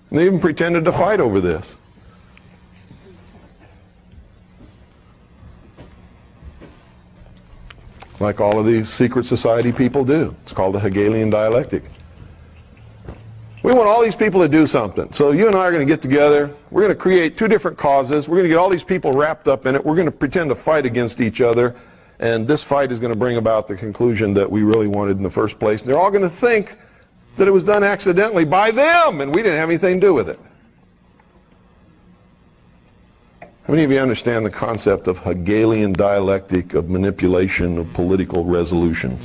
And they even pretended to fight over this. Like all of these secret society people do. It's called the Hegelian Dialectic. We want all these people to do something. So you and I are going to get together. We're going to create two different causes. We're going to get all these people wrapped up in it. We're going to pretend to fight against each other. And this fight is going to bring about the conclusion that we really wanted in the first place. And they're all going to think that it was done accidentally by them, and we didn't have anything to do with it. How many of you understand the concept of Hegelian dialectic, of manipulation, of political resolution?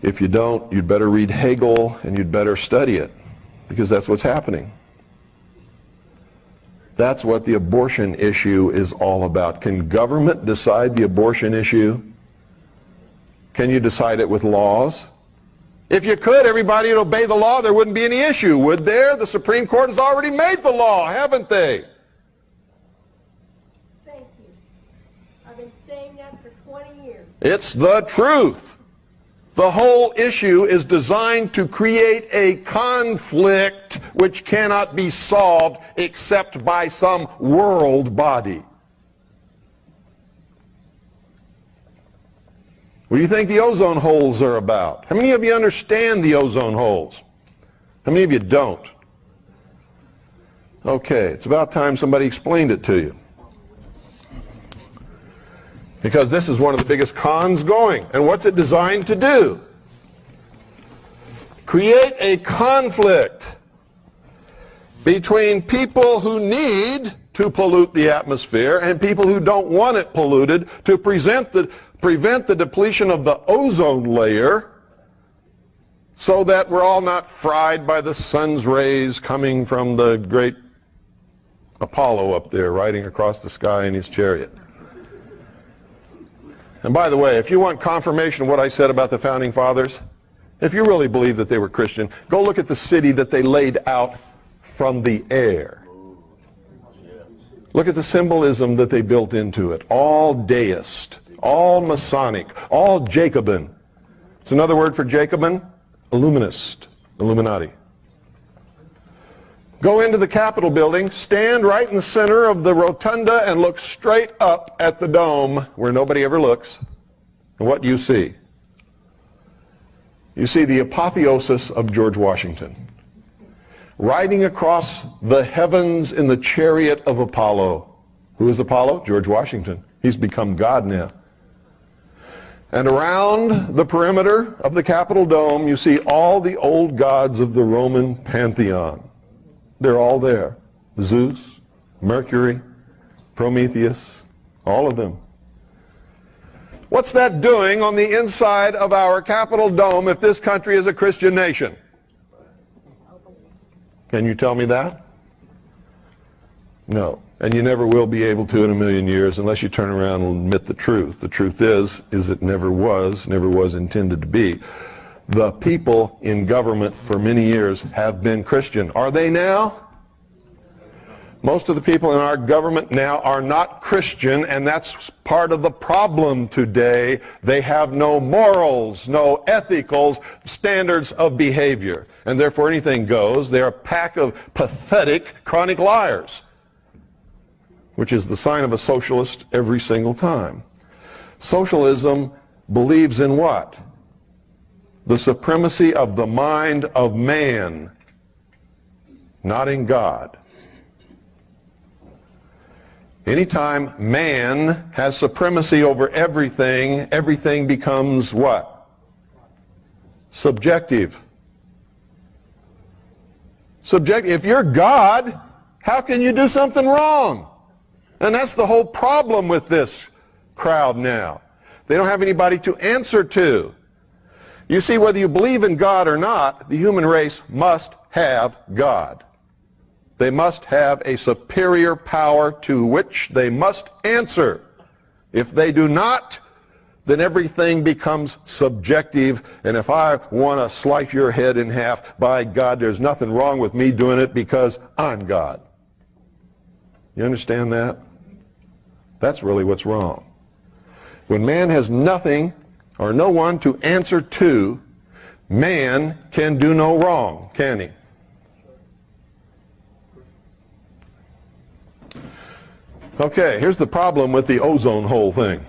If you don't, you'd better read Hegel and you'd better study it, because that's what's happening. That's what the abortion issue is all about. Can government decide the abortion issue? Can you decide it with laws? If you could, everybody would obey the law, there wouldn't be any issue, would there? The Supreme Court has already made the law, haven't they? Thank you. I've been saying that for 20 years. It's the truth. The whole issue is designed to create a conflict which cannot be solved except by some world body. What do you think the ozone holes are about? How many of you understand the ozone holes? How many of you don't? Okay, it's about time somebody explained it to you. Because this is one of the biggest cons going. And what's it designed to do? Create a conflict between people who need to pollute the atmosphere and people who don't want it polluted, to prevent the depletion of the ozone layer, so that we're all not fried by the sun's rays coming from the great Apollo up there riding across the sky in his chariot. And by the way, if you want confirmation of what I said about the Founding Fathers, if you really believe that they were Christian, go look at the city that they laid out from the air. Look at the symbolism that they built into it. All deist, all Masonic, all Jacobin. It's another word for Jacobin, Illuminist, Illuminati. Go into the Capitol building, stand right in the center of the rotunda and look straight up at the dome where nobody ever looks. And what do you see? You see the apotheosis of George Washington, riding across the heavens in the chariot of Apollo. Who is Apollo? George Washington. He's become God now. And around the perimeter of the Capitol dome, you see all the old gods of the Roman pantheon. They're all there. Zeus, Mercury, Prometheus, all of them. What's that doing on the inside of our Capitol dome if this country is a Christian nation? Can you tell me that? No. And you never will be able to in a million years unless you turn around and admit the truth. The truth is it never was intended to be. The people in government for many years have been Christian. Are they now? Most of the people in our government now are not Christian, and that's part of the problem today. They have no morals, no ethical standards of behavior, and therefore anything goes. They're a pack of pathetic, chronic liars, which is the sign of a socialist every single time. Socialism believes in what? The supremacy of the mind of man, not in God. Anytime man has supremacy over everything, everything becomes what? Subjective. Subjective. If you're God, how can you do something wrong? And that's the whole problem with this crowd now. They don't have anybody to answer to. You see, whether you believe in God or not, the human race must have God. They must have a superior power to which they must answer. If they do not, then everything becomes subjective, and if I want to slice your head in half, by God, there's nothing wrong with me doing it because I'm God. You understand that? That's really what's wrong. When man has nothing or no one to answer to, man can do no wrong, can he? Okay, here's the problem with the ozone hole thing.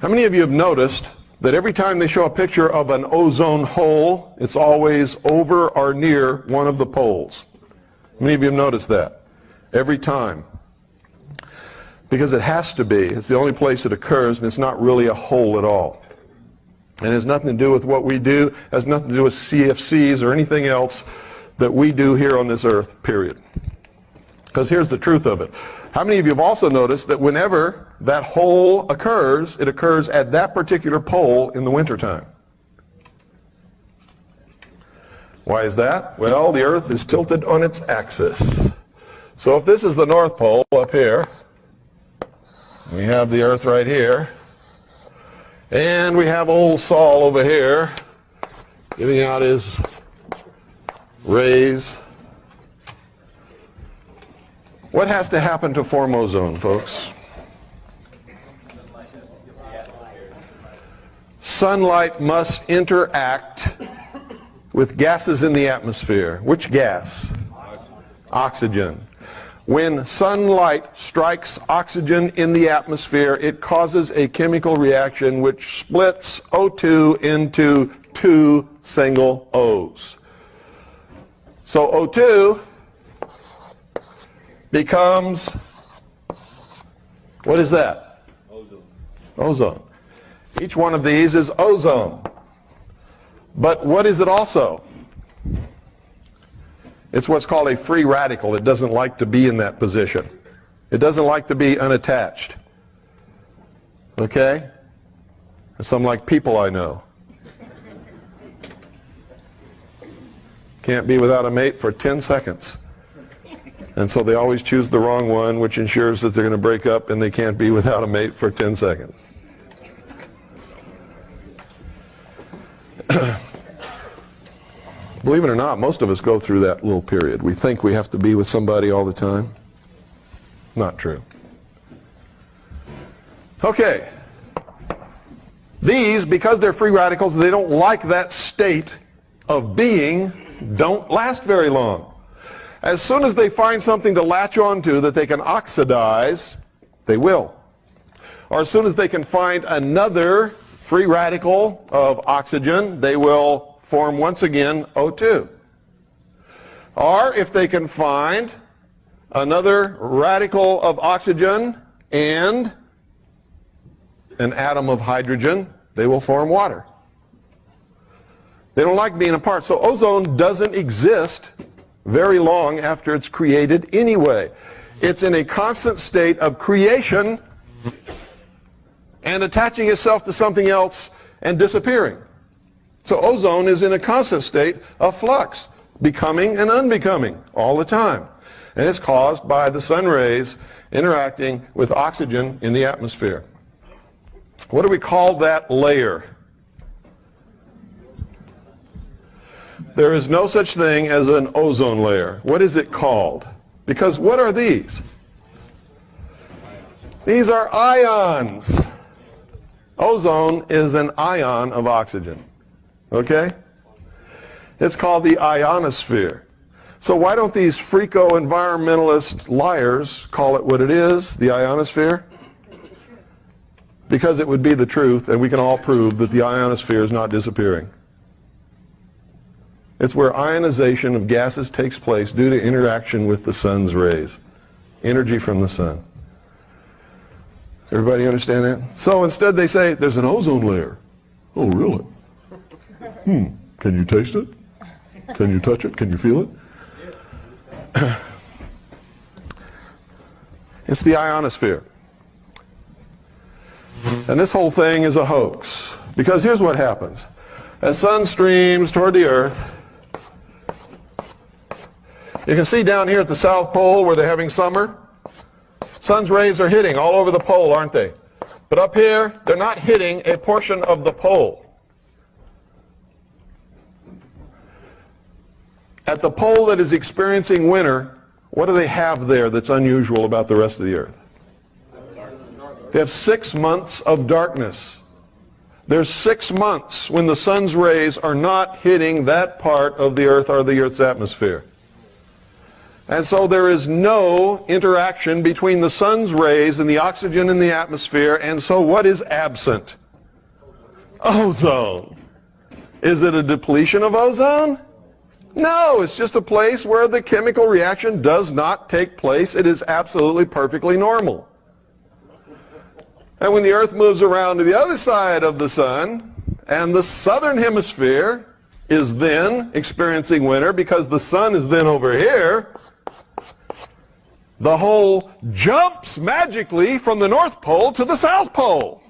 How many of you have noticed that every time they show a picture of an ozone hole, it's always over or near one of the poles? How many of you have noticed that? Every time. Because it has to be. It's the only place it occurs, and it's not really a hole at all. And it has nothing to do with what we do. It has nothing to do with CFCs or anything else that we do here on this earth, period. Because here's the truth of it. How many of you have also noticed that whenever that hole occurs, it occurs at that particular pole in the wintertime? Why is that? Well, the earth is tilted on its axis. So if this is the North Pole up here, we have the earth right here, and we have old Sol over here giving out his rays. What has to happen to form ozone, folks? Sunlight must interact with gases in the atmosphere. Which gas? Oxygen. When sunlight strikes oxygen in the atmosphere, it causes a chemical reaction which splits O2 into two single O's. So O2 becomes, what is that? Ozone. Ozone. Each one of these is ozone. But what is it also? It's what's called a free radical. It doesn't like to be in that position. It doesn't like to be unattached. Okay? Some like people I know. Can't be without a mate for 10 seconds. And so they always choose the wrong one, which ensures that they're going to break up and they can't be without a mate for 10 seconds. Believe it or not, most of us go through that little period. We think we have to be with somebody all the time. Not true. Okay. These, because they're free radicals, they don't like that state of being, don't last very long. As soon as they find something to latch onto that they can oxidize, they will. Or as soon as they can find another free radical of oxygen, they will form once again O2. Or if they can find another radical of oxygen and an atom of hydrogen, they will form water. They don't like being apart. So ozone doesn't exist very long after it's created anyway. It's in a constant state of creation and attaching itself to something else and disappearing. So ozone is in a constant state of flux, becoming and unbecoming all the time. And it's caused by the sun rays interacting with oxygen in the atmosphere. What do we call that layer? There is no such thing as an ozone layer. What is it called? Because what are these? These are ions. Ozone is an ion of oxygen. Okay? It's called the ionosphere. So why don't these freako-environmentalist liars call it what it is, the ionosphere? Because it would be the truth, and we can all prove that the ionosphere is not disappearing. It's where ionization of gases takes place due to interaction with the sun's rays. Energy from the sun. Everybody understand that? So instead they say, there's an ozone layer. Oh, really? Can you taste it? Can you touch it? Can you feel it? It's the ionosphere. And this whole thing is a hoax. Because here's what happens. As sun streams toward the earth, you can see down here at the South Pole where they're having summer, sun's rays are hitting all over the pole, aren't they? But up here, they're not hitting a portion of the pole. At the pole that is experiencing winter, what do they have there that's unusual about the rest of the earth? They have 6 months of darkness. There's 6 months when the sun's rays are not hitting that part of the earth or the earth's atmosphere. And so there is no interaction between the sun's rays and the oxygen in the atmosphere, and so what is absent? Ozone. Is it a depletion of ozone? No, it's just a place where the chemical reaction does not take place. It is absolutely perfectly normal. And when the Earth moves around to the other side of the sun, and the southern hemisphere is then experiencing winter because the sun is then over here, the hole jumps magically from the North Pole to the South Pole.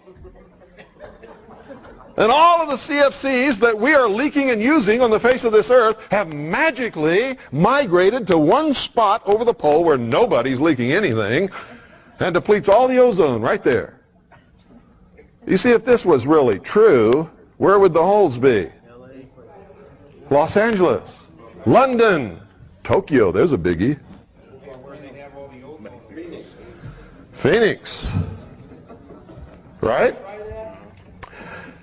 And all of the CFCs that we are leaking and using on the face of this earth have magically migrated to one spot over the pole where nobody's leaking anything and depletes all the ozone right there. You see, if this was really true, where would the holes be? Los Angeles, London, Tokyo, there's a biggie. Phoenix, right?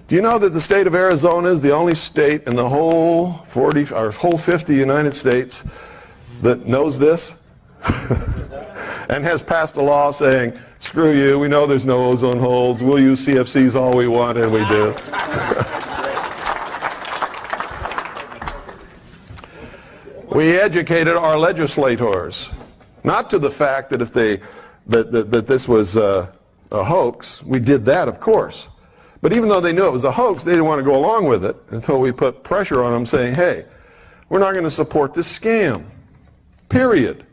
Do you know that the state of Arizona is the only state in the whole 50 United States that knows this and has passed a law saying, screw you, we know there's no ozone holes, we'll use CFCs all we want, and we do. We educated our legislators, not to the fact that if that this was a hoax. We did that, of course. But even though they knew it was a hoax, they didn't want to go along with it until we put pressure on them saying, hey, we're not going to support this scam. Period.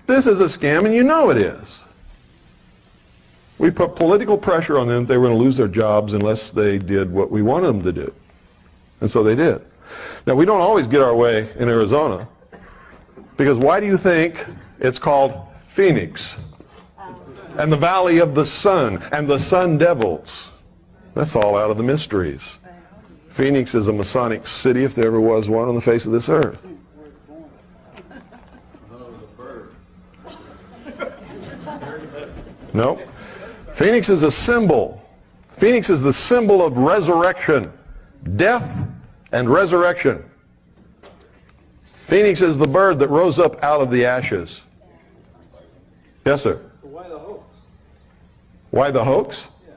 This is a scam, and you know it is. We put political pressure on them that they were going to lose their jobs unless they did what we wanted them to do. And so they did. Now, we don't always get our way in Arizona, because why do you think it's called Phoenix? And the Valley of the Sun, and the Sun Devils. That's all out of the mysteries. Phoenix is a Masonic city, if there ever was one, on the face of this earth. Nope. Phoenix is a symbol. Phoenix is the symbol of resurrection. Death and resurrection. Phoenix is the bird that rose up out of the ashes. Yes, sir? So why the hoax? Why the hoax? Yeah.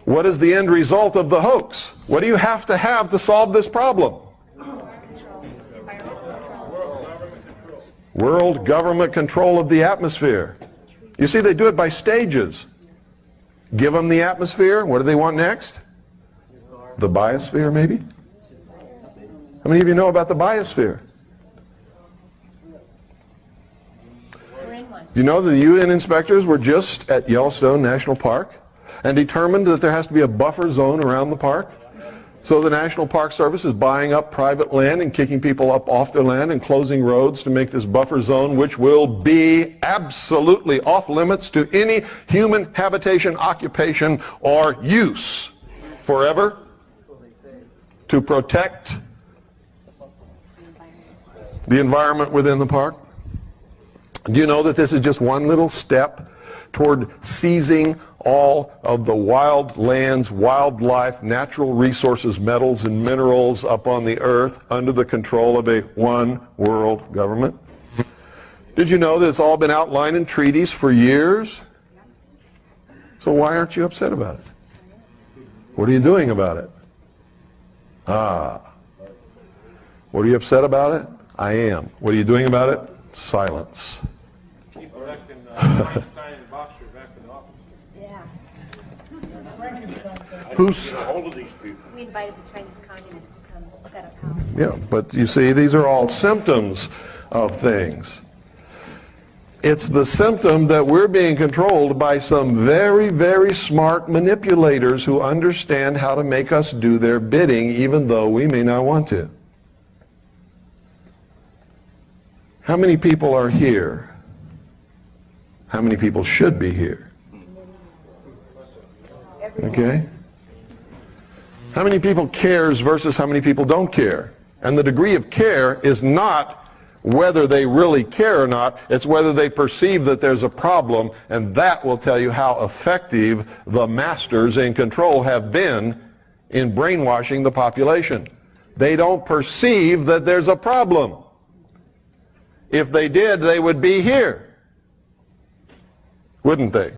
What is the end result of the hoax? What do you have to solve this problem? World government control of the atmosphere. You see, they do it by stages. Give them the atmosphere. What do they want next? The biosphere, maybe? How many of you know about the biosphere? Do you know that the UN inspectors were just at Yellowstone National Park and determined that there has to be a buffer zone around the park? So the National Park Service is buying up private land and kicking people up off their land and closing roads to make this buffer zone, which will be absolutely off limits to any human habitation, occupation, or use forever, to protect the environment within the park. Do you know that this is just one little step toward seizing all of the wild lands, wildlife, natural resources, metals, and minerals up on the earth under the control of a one world government? Did you know that it's all been outlined in treaties for years? So why aren't you upset about it? What are you doing about it? What are you upset about it? I am. What are you doing about it? Silence. Keep electing Einstein and Boxer back in office. Yeah. Who's? We invited the Chinese communists to come set up house. Yeah, but you see, these are all symptoms of things. It's the symptom that we're being controlled by some very, very smart manipulators who understand how to make us do their bidding, even though we may not want to. How many people are here? How many people should be here? Okay? How many people cares versus how many people don't care? And the degree of care is not whether they really care or not, it's whether they perceive that there's a problem, and that will tell you how effective the masters in control have been in brainwashing the population. They don't perceive that there's a problem. If they did, they would be here, wouldn't they?